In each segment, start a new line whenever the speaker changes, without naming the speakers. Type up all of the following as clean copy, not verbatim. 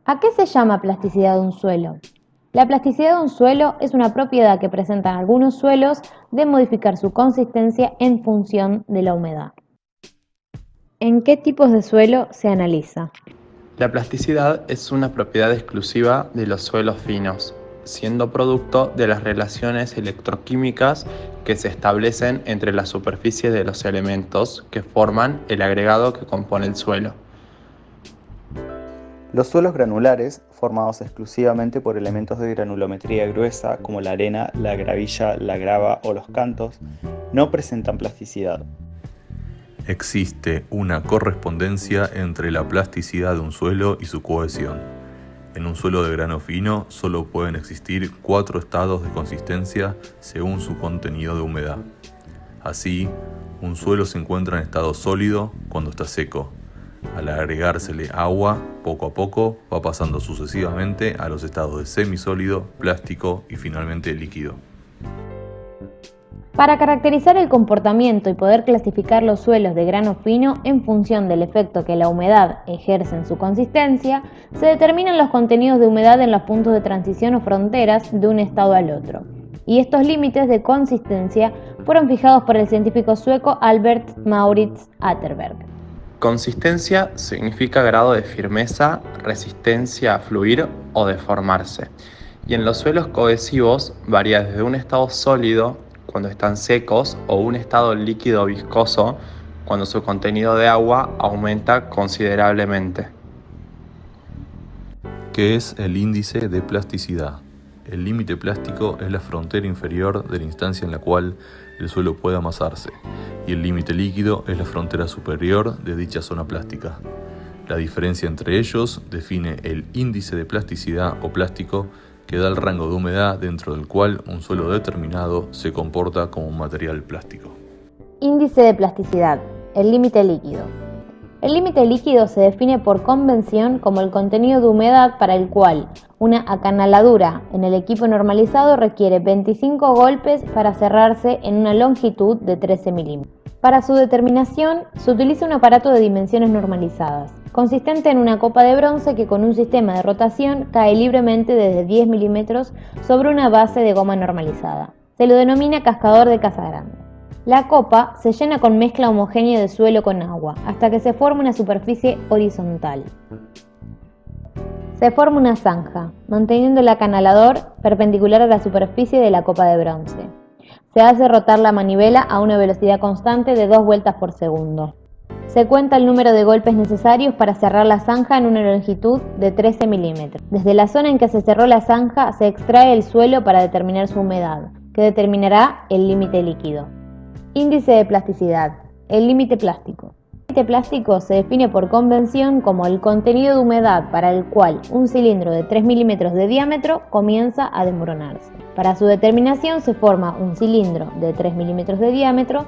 ¿A qué se llama plasticidad de un suelo? La plasticidad de un suelo es una propiedad que presentan algunos suelos de modificar su consistencia en función de la humedad. ¿En qué tipos de suelo se analiza?
La plasticidad es una propiedad exclusiva de los suelos finos, siendo producto de las relaciones electroquímicas que se establecen entre las superficies de los elementos que forman el agregado que compone el suelo.
Los suelos granulares, formados exclusivamente por elementos de granulometría gruesa como la arena, la gravilla, la grava o los cantos, no presentan plasticidad.
Existe una correspondencia entre la plasticidad de un suelo y su cohesión. En un suelo de grano fino solo pueden existir 4 estados de consistencia según su contenido de humedad. Así, un suelo se encuentra en estado sólido cuando está seco. Al agregársele agua, poco a poco va pasando sucesivamente a los estados de semisólido, plástico y finalmente líquido.
Para caracterizar el comportamiento y poder clasificar los suelos de grano fino en función del efecto que la humedad ejerce en su consistencia, se determinan los contenidos de humedad en los puntos de transición o fronteras de un estado al otro. Y estos límites de consistencia fueron fijados por el científico sueco Albert Maurits Atterberg.
Consistencia significa grado de firmeza, resistencia a fluir o deformarse. Y en los suelos cohesivos varía desde un estado sólido, cuando están secos, o un estado líquido viscoso, cuando su contenido de agua aumenta considerablemente.
¿Qué es el índice de plasticidad? El límite plástico es la frontera inferior de la instancia en la cual el suelo puede amasarse, y el límite líquido es la frontera superior de dicha zona plástica. La diferencia entre ellos define el índice de plasticidad o plástico, que da el rango de humedad dentro del cual un suelo determinado se comporta como un material plástico.
Índice de plasticidad, el límite líquido. El límite líquido se define por convención como el contenido de humedad para el cual una acanaladura en el equipo normalizado requiere 25 golpes para cerrarse en una longitud de 13 milímetros. Para su determinación se utiliza un aparato de dimensiones normalizadas, consistente en una copa de bronce que con un sistema de rotación cae libremente desde 10 milímetros sobre una base de goma normalizada. Se lo denomina cascador de Casagrande. La copa se llena con mezcla homogénea de suelo con agua, hasta que se forma una superficie horizontal. Se forma una zanja, manteniendo el acanalador perpendicular a la superficie de la copa de bronce. Se hace rotar la manivela a una velocidad constante de 2 vueltas por segundo. Se cuenta el número de golpes necesarios para cerrar la zanja en una longitud de 13 milímetros. Desde la zona en que se cerró la zanja se extrae el suelo para determinar su humedad, que determinará el límite líquido. Índice de plasticidad, el límite plástico. El límite plástico se define por convención como el contenido de humedad para el cual un cilindro de 3 milímetros de diámetro comienza a desmoronarse. Para su determinación se forma un cilindro de 3 milímetros de diámetro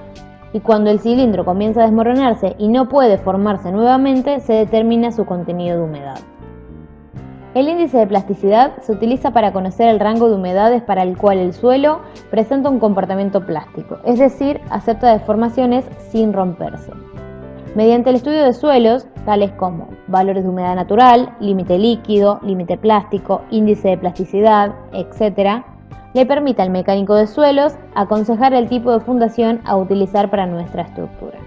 y cuando el cilindro comienza a desmoronarse y no puede formarse nuevamente, se determina su contenido de humedad. El índice de plasticidad se utiliza para conocer el rango de humedades para el cual el suelo presenta un comportamiento plástico, es decir, acepta deformaciones sin romperse. Mediante el estudio de suelos, tales como valores de humedad natural, límite líquido, límite plástico, índice de plasticidad, etc., le permite al mecánico de suelos aconsejar el tipo de fundación a utilizar para nuestra estructura.